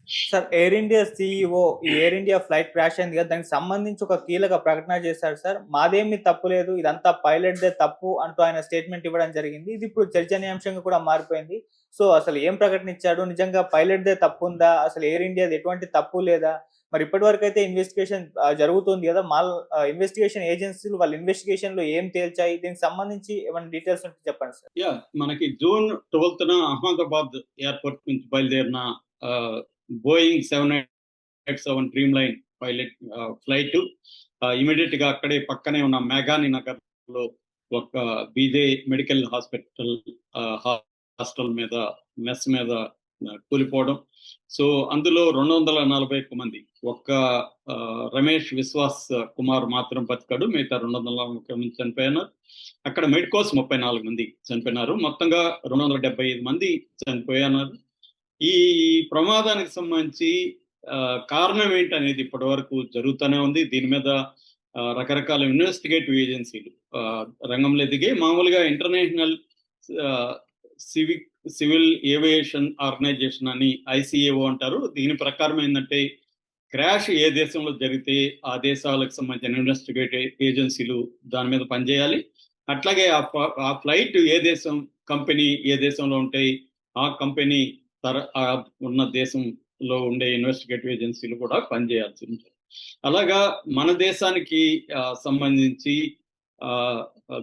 Sir, air India CEO ఈ air India flight crash అయింది కదా, దానికి సంబంధించి ఒక కీలక ప్రకటన చేశారు సార్. మాదేమీ తప్పు లేదు, ఇదంతా పైలట్‌దే తప్పు అంటూ ఆయన స్టేట్మెంట్ ఇవ్వడం జరిగింది. ఇది ఇప్పుడు చర్చనీయాంశంగా కూడా మారిపోయింది. సో, అసలు ఏం ప్రకటన ఇచ్చాడు? నిజంగా పైలట్‌దే తప్పుందా? అసలు ఎయిర్ ఇండియాది ఎటువంటి తప్పు లేదా? మరి ఇప్పటివరకైతే ఇన్వెస్టిగేషన్ జరుగుతుంది కదా! ఇన్వెస్టిగేషన్ ఏజెన్సీలు వాళ్ళ ఇన్వెస్టిగేషన్‌లో ఏం తేల్చాయి? దీనికి సంబంధించి ఏమైనా డీటెయిల్స్ ఉంటే చెప్పండి సార్. మనకి జూన్ 12న అహ్మదాబాద్ ఎయిర్‌పోర్ట్ నుంచి బయలుదేరిన ఆహ్, Boeing 787 dream line pilot flight ఇమ్మీడియేట్‌గా అక్కడే పక్కనే ఉన్న మేఘాని నగర్‌లో ఒక బీజే మెడికల్ హాస్పిటల్ హాస్టల్ మీద మెస్ మీద కూలిపోవడం. సో, అందులో 241 మంది. ఒక్క రమేష్ విశ్వాస్ కుమార్ మాత్రం బతికాడు. మిగతా 240 మంది చనిపోయినారు. అక్కడ మెడ్కోస్ 34 మంది చనిపోయినారు. మొత్తంగా 275 మంది చనిపోయినారు. ఈ ప్రమాదానికి సంబంధించి కారణం ఏంటనేది ఇప్పటి వరకు జరుగుతూనే ఉంది. దీని మీద రకరకాల ఇన్వెస్టిగేటివ్ ఏజెన్సీలు రంగంలో దిగే. మామూలుగా ఇంటర్నేషనల్ సివిల్ ఏవియేషన్ ఆర్గనైజేషన్ అని ICAO అంటారు. దీని ప్రకారం ఏంటంటే, క్రాష్ ఏ దేశంలో జరిగితే ఆ దేశాలకు సంబంధించిన ఇన్వెస్టిగేటివ్ ఏజెన్సీలు దాని మీద పనిచేయాలి. అట్లాగే ఆ ఫ్లైట్ ఏ దేశం కంపెనీ ఏ దేశంలో ఉంటే ఆ కంపెనీ ఉన్న దేశంలో ఉండే ఇన్వెస్టిగేటివ్ ఏజెన్సీలు కూడా పనిచేయాల్సి ఉంటుంది. అలాగా మన దేశానికి సంబంధించి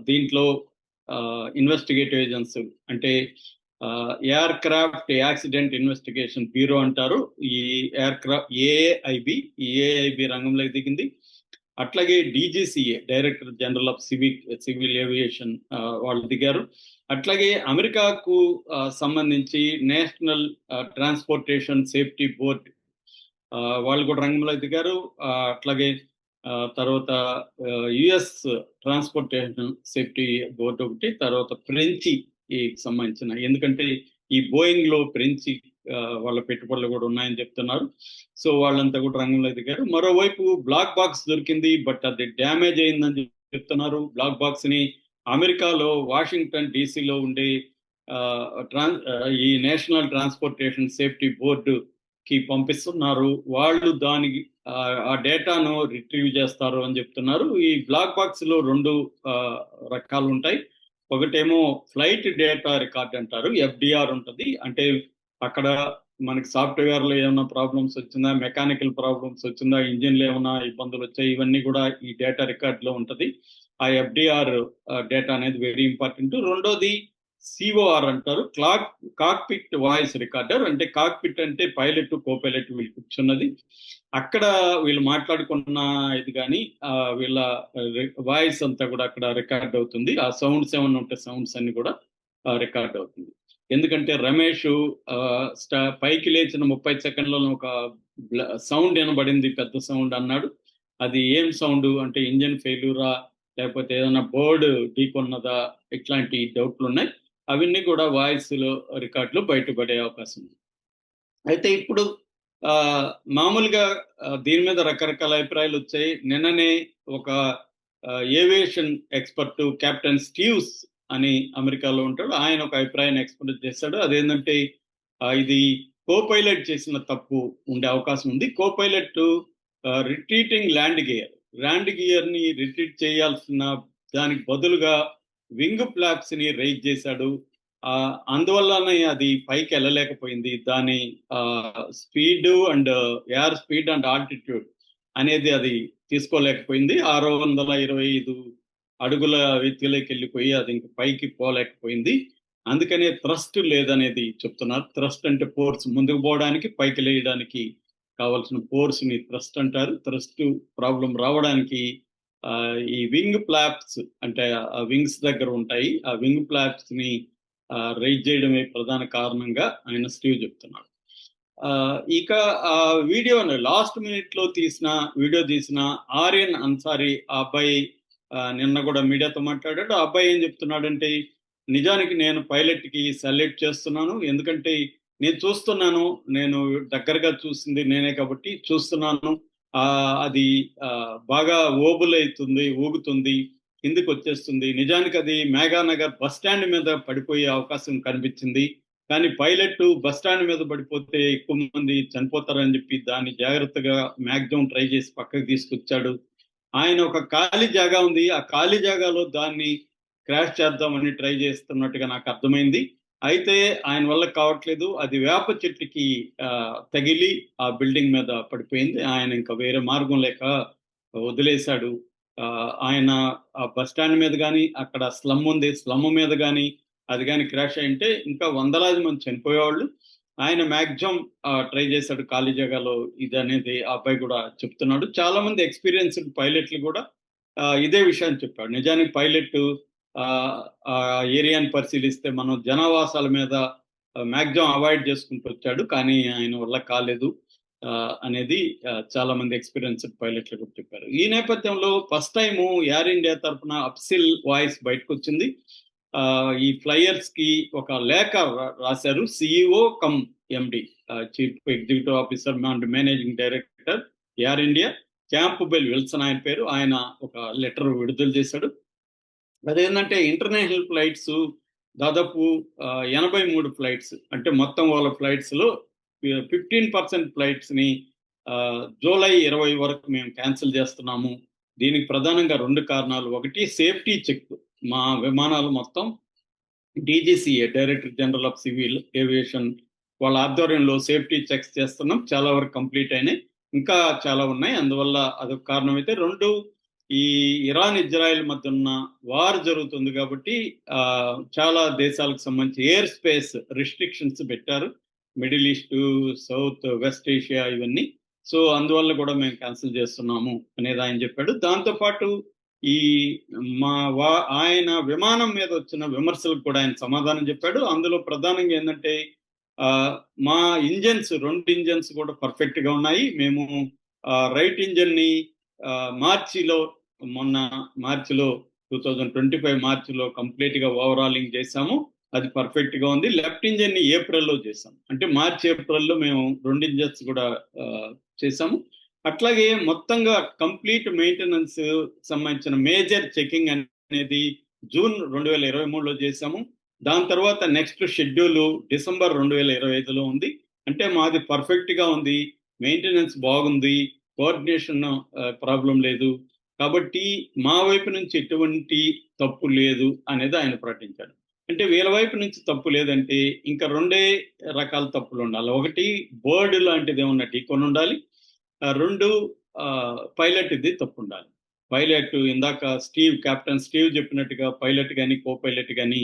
దీంట్లో ఇన్వెస్టిగేటివ్ ఏజెన్సీ అంటే air craft accident investigation bureau అంటారు. ఈ ఏఐబి రంగంలోకి దిగింది. అట్లాగే DGCA director general of civil aviation వాళ్ళు దిగారు. అట్లాగే అమెరికాకు సంబంధించి నేషనల్ ట్రాన్స్పోర్టేషన్ సేఫ్టీ బోర్డ్ వాళ్ళు కూడా రంగంలో దిగారు. అట్లాగే తర్వాత US ట్రాన్స్పోర్టేషన్ సేఫ్టీ బోర్డు ఒకటి, తర్వాత ఫ్రెంచి సంబంధించిన, ఎందుకంటే ఈ బోయింగ్ లో ఫ్రెంచి వాళ్ళ పెట్టుబడులు కూడా ఉన్నాయని చెప్తున్నారు. సో వాళ్ళంతా కూడా రంగంలో దిగారు. మరోవైపు బ్లాక్ బాక్స్ దొరికింది, బట్ అది డ్యామేజ్ అయిందని చెప్తున్నారు. బ్లాక్ బాక్స్ ని అమెరికాలో వాషింగ్టన్ DCలో ఉండే ఈ నేషనల్ ట్రాన్స్పోర్టేషన్ సేఫ్టీ బోర్డు కి పంపిస్తున్నారు. వాళ్ళు దానికి ఆ డేటాను రిట్రీవ్ చేస్తారు అని చెప్తున్నారు. ఈ బ్లాక్ బాక్స్ లో 2 రకాలు ఉంటాయి. ఒకటేమో ఫ్లైట్ డేటా రికార్డ్ అంటారు, FDR ఉంటుంది. అంటే అక్కడ మనకి సాఫ్ట్వేర్ లో ఏమైనా ప్రాబ్లమ్స్ వచ్చిందా, మెకానికల్ ప్రాబ్లమ్స్ వచ్చిందా, ఇంజిన్ లో ఏమైనా ఇబ్బందులు వచ్చాయి, ఇవన్నీ కూడా ఈ డేటా రికార్డ్ లో ఉంటది. ఆ FDR డేటా అనేది వెరీ ఇంపార్టెంట్. రెండోది COR అంటారు, కాక్పిట్ వాయిస్ రికార్డర్. అంటే కాక్పిట్ అంటే పైలట్ కోపైలట్ వీళ్ళు కూర్చున్నది. అక్కడ వీళ్ళు మాట్లాడుకున్న ఇది కానీ వీళ్ళ వాయిస్ అంతా కూడా అక్కడ రికార్డ్ అవుతుంది. ఆ సౌండ్స్ ఏమన్నా ఉంటే సౌండ్స్ అన్ని కూడా రికార్డ్ అవుతుంది. ఎందుకంటే రమేష్ పైకి లేచిన 30 సెకండ్లలో ఒక సౌండ్ వినబడింది, పెద్ద సౌండ్ అన్నాడు. అది ఏం సౌండ్ అంటే ఇంజిన్ ఫెయిల్యూరా, లేకపోతే ఏదైనా బోర్డు ఢీకొన్నదా, ఇట్లాంటి డౌట్లు ఉన్నాయి. అవన్నీ కూడా వాయిస్ లో రికార్డులో బయటపడే అవకాశం ఉంది. అయితే ఇప్పుడు మామూలుగా దీని మీద రకరకాల అభిప్రాయాలు వచ్చాయి. నిన్ననే ఒక ఏవియేషన్ ఎక్స్పర్ట్ కెప్టెన్ స్టీవ్స్ అని అమెరికాలో ఉంటాడు, ఆయన ఒక అభిప్రాయాన్ని ఎక్స్ప్రెస్ చేశాడు. అదేంటంటే ఇది కోపైలట్ చేసిన తప్పు ఉండే అవకాశం ఉంది. కోపైలట్ రిట్రీటింగ్ ల్యాండ్ గియర్ ని రిట్రీట్ చేయాల్సిన దానికి బదులుగా వింగ్ ఫ్లాప్స్ ని రైజ్ చేశాడు. అందువల్లనే అది పైకి వెళ్ళలేకపోయింది. దాని speed and air speed and altitude అనేది అది తీసుకోలేకపోయింది. 625 అడుగుల ఎత్తులోకి వెళ్ళిపోయి అది ఇంక పైకి పోలేకపోయింది. అందుకనే థ్రస్ట్ లేదనేది చెప్తున్నారు. థ్రస్ట్ అంటే ఫోర్స్, ముందుకు పోవడానికి పైకి లేయడానికి కావాల్సిన ఫోర్స్ ని థ్రస్ట్ అంటారు. థ్రస్ట్ ప్రాబ్లం రావడానికి ఈ వింగ్ ఫ్లాప్స్ అంటే ఆ వింగ్స్ దగ్గర ఉంటాయి. ఆ వింగ్ ఫ్లాప్స్ ని రైజ్ చేయడమే ప్రధాన కారణంగా ఆయన స్టీవ్ చెప్తున్నాడు. ఇక ఆ వీడియోను లాస్ట్ మినిట్ లో వీడియో తీసిన ఆర్యన్ అన్సారీ ఆ అబ్బాయి నిన్న కూడా మీడియాతో మాట్లాడాడు. ఆ అబ్బాయి ఏం చెప్తున్నాడంటే, నిజానికి నేను పైలట్ కి సెలెక్ట్ చేస్తున్నాను, ఎందుకంటే నేను చూస్తున్నాను, నేను దగ్గరగా చూసింది నేనే కాబట్టి చూస్తున్నాను, అది బాగా ఊగుతుంది, కిందికి వచ్చేస్తుంది. నిజానికి అది మేఘానగర్ బస్ స్టాండ్ మీద పడిపోయే అవకాశం కనిపించింది. కానీ పైలట్ బస్ స్టాండ్ మీద పడిపోతే ఎక్కువ మంది చనిపోతారని చెప్పి దాన్ని జాగ్రత్తగా మ్యాక్సిమం ట్రై చేసి పక్కకు తీసుకొచ్చాడు. ఆయన ఒక ఖాళీ జాగా ఉంది, ఆ ఖాళీ జాగాలో దాన్ని క్రాష్ చేద్దామని ట్రై చేస్తున్నట్టుగా నాకు అర్థమైంది. అయితే ఆయన వల్ల కావట్లేదు, అది వేప చెట్టుకి తగిలి ఆ బిల్డింగ్ మీద పడిపోయింది. ఆయన ఇంకా వేరే మార్గం లేక వదిలేశాడు. ఆయన ఆ బస్ స్టాండ్ మీద కానీ, అక్కడ స్లమ్ ఉంది, స్లమ్ మీద కానీ అది కానీ క్రాష్ అయింటే ఇంకా వందలాది మంది చనిపోయేవాళ్ళు. ఆయన మ్యాక్సిమం ట్రై చేశాడు ఖాళీ జగాలో ఇది అనేది ఆ అబ్బాయి కూడా చెప్తున్నాడు. చాలా మంది ఎక్స్పీరియన్స్డ్ పైలట్లు కూడా ఇదే విషయాన్ని చెప్పాడు. నిజానికి పైలట్ ఆ ఏరియాని పరిశీలిస్తే మనం జనావాసాల మీద మ్యాక్సిమం అవాయిడ్ చేసుకుంటూ వచ్చాడు, కానీ ఆయన వల్ల కాలేదు అనేది చాలా మంది ఎక్స్పీరియన్స్డ్ పైలట్లు కూడా చెప్పారు. ఈ నేపథ్యంలో ఫస్ట్ టైం ఎయిర్ ఇండియా తరఫున అప్సిల్ వాయిస్ బయటకు వచ్చింది. ఈ ఫ్లైయర్స్ కి ఒక లేఖ రాశారు CEO come MD, chief executive officer and managing director air India Campbell Wilson ఆయన పేరు. ఆయన ఒక లెటర్ విడుదల చేశాడు. అదేంటంటే ఇంటర్నేషనల్ ఫ్లైట్స్ దాదాపు 83 ఫ్లైట్స్, అంటే మొత్తం వాళ్ళ ఫ్లైట్స్ లో 15% ఫ్లైట్స్ ని జూలై 20 వరకు మేము క్యాన్సిల్ చేస్తున్నాము. దీనికి ప్రధానంగా 2 కారణాలు. ఒకటి సేఫ్టీ చెక్, మా విమానాలు మొత్తం DGCA director general of civil aviation వాళ్ళ ఆధ్వర్యంలో సేఫ్టీ చెక్స్ చేస్తున్నాం, చాలా వరకు కంప్లీట్ అయినాయి, ఇంకా చాలా ఉన్నాయి, అందువల్ల అదొక కారణం. అయితే 2, ఈ ఇరాన్ ఇజ్రాయెల్ మధ్య ఉన్న వార్ జరుగుతుంది కాబట్టి చాలా దేశాలకు సంబంధించి ఎయిర్ స్పేస్ రిస్ట్రిక్షన్స్ పెట్టారు, middle east, south, west Asia ఇవన్నీ. సో అందువల్ల కూడా మేము క్యాన్సిల్ చేస్తున్నాము అనేది ఆయన చెప్పాడు. దాంతోపాటు ఈ ఆయన విమానం మీద వచ్చిన విమర్శలకు కూడా ఆయన సమాధానం చెప్పాడు. అందులో ప్రధానంగా ఏంటంటే మా ఇంజన్స్ 2 ఇంజన్స్ కూడా పర్ఫెక్ట్ గా ఉన్నాయి. మేము రైట్ ఇంజన్ ని మొన్న మార్చిలో 2025 మార్చిలో కంప్లీట్ గా ఓవరాలింగ్ చేశాము, అది పర్ఫెక్ట్ గా ఉంది. లెఫ్ట్ ఇంజన్ ని ఏప్రిల్లో చేసాం, అంటే మార్చి ఏప్రిల్లో మేము 2 ఇంజన్స్ కూడా చేసాము. అట్లాగే మొత్తంగా కంప్లీట్ మెయింటెనెన్స్ సంబంధించిన మేజర్ చెకింగ్ అనేది జూన్ 2023లో చేసాము. దాని తర్వాత నెక్స్ట్ షెడ్యూల్ డిసెంబర్ 2025లో ఉంది. అంటే మాది పర్ఫెక్ట్ గా ఉంది, మెయింటెనెన్స్ బాగుంది, కోఆర్డినేషన్ ప్రాబ్లం లేదు, కాబట్టి మా వైపు నుంచి ఎటువంటి తప్పు లేదు అనేది ఆయన ప్రకటించాడు. అంటే వీళ్ళ వైపు నుంచి తప్పు లేదంటే ఇంకా 2 రకాల తప్పులు ఉండాలి. ఒకటి బర్డ్ లాంటిది ఏమన్నా ఢీకొని ఉండాలి, 2 పైలట్ ఇది తప్పు ఉండాలి. పైలట్ ఇందాక కెప్టెన్ స్టీవ్ చెప్పినట్టుగా పైలట్ కానీ కో పైలట్ కానీ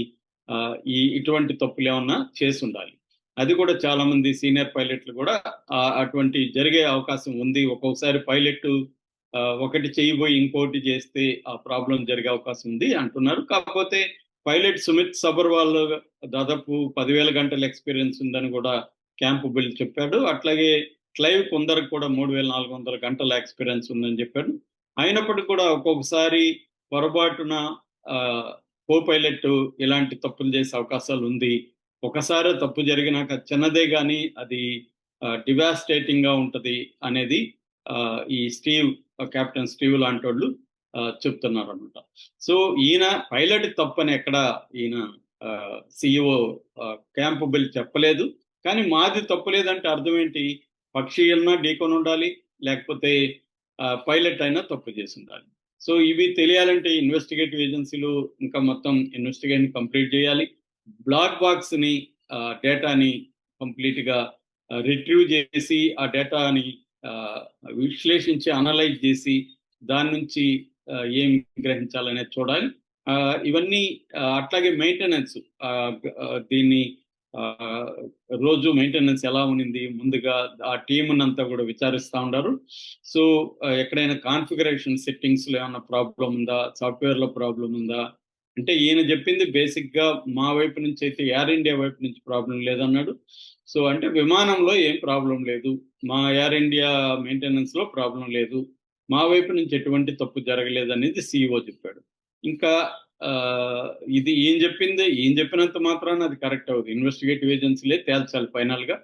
ఇటువంటి తప్పులు ఏమన్నా చేసి ఉండాలి. అది కూడా చాలా మంది సీనియర్ పైలట్లు కూడా అటువంటి జరిగే అవకాశం ఉంది. ఒక్కొక్కసారి పైలట్ ఒకటి చేయబోయి ఇంకోటి చేస్తే ఆ ప్రాబ్లం జరిగే అవకాశం ఉంది అంటున్నారు. కాకపోతే పైలట్ సుమిత్ సబర్వాల్ దాదాపు 10,000 గంటల ఎక్స్పీరియన్స్ ఉందని కూడా క్యాంప్బెల్ చెప్పాడు. అట్లాగే క్లైవ్ కొందరికి కూడా 3,400 గంటల ఎక్స్పీరియన్స్ ఉందని చెప్పాడు. అయినప్పటికీ కూడా ఒక్కొక్కసారి పొరపాటున కో పైలట్ ఇలాంటి తప్పులు చేసే అవకాశాలు ఉంది. ఒకసారి తప్పు జరిగినాక చిన్నదే కానీ అది డివాస్టేటింగ్ గా ఉంటది అనేది ఈ కెప్టెన్ స్టీవ్ లాంటి వాళ్ళు చెప్తున్నారు అనమాట. సో ఈయన పైలట్ తప్పని ఎక్కడ ఈయన సిఇఓ క్యాంప్బెల్ చెప్పలేదు. కానీ మాది తప్పులేదంటే అర్థం ఏంటి? పక్షి అయినా ఢీకొని ఉండాలి, లేకపోతే పైలట్ అయినా తప్పు చేసి ఉండాలి. సో ఇవి తెలియాలంటే ఇన్వెస్టిగేటివ్ ఏజెన్సీలు ఇంకా మొత్తం ఇన్వెస్టిగేషన్ కంప్లీట్ చేయాలి. బ్లాక్ బాక్స్ ని డేటాని కంప్లీట్ గా రిట్రీవ్ చేసి ఆ డేటాని విశ్లేషించి అనలైజ్ చేసి దాని నుంచి ఏం గ్రహించాలనేది చూడాలి. ఇవన్నీ అట్లాగే మెయింటెనెన్స్, దీన్ని రోజు మెయింటెనెన్స్ ఎలా ఉన్నింది ముందుగా ఆ టీంనంతా కూడా విచారిస్తూ ఉన్నారు. సో ఎక్కడైనా కాన్ఫిగరేషన్ సెట్టింగ్స్ లో ఏమైనా ప్రాబ్లం ఉందా, సాఫ్ట్వేర్ లో ప్రాబ్లం ఉందా అంటే ఈయన చెప్పింది బేసిక్ గా మా వైపు నుంచి అయితే ఎయిర్ ఇండియా వైపు నుంచి ప్రాబ్లం లేదన్నాడు. సో అంటే విమానంలో ఏం ప్రాబ్లం లేదు, మా ఎయిర్ ఇండియా మెయింటెనెన్స్ లో ప్రాబ్లం లేదు, మా వైపు నుంచి ఎటువంటి తప్పు జరగలేదు అనేది సిఇఓ చెప్పాడు. ఇంకా ఇది ఈయన చెప్పినంత మాత్రాన అది కరెక్ట్ అవ్వదు, ఇన్వెస్టిగేటివ్ ఏజెన్సీలే తేల్చాలి ఫైనల్ గా.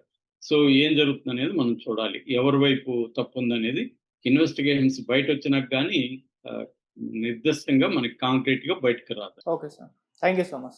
సో ఏం జరుగుతుంది అనేది మనం చూడాలి, ఎవరి వైపు తప్పు ఉందనేది ఇన్వెస్టిగేషన్స్ బయట వచ్చినాక కానీ నిర్దిష్టంగా మనకి కాంక్రీట్ గా బయటకు రాదు. Okay sir, thank you so much.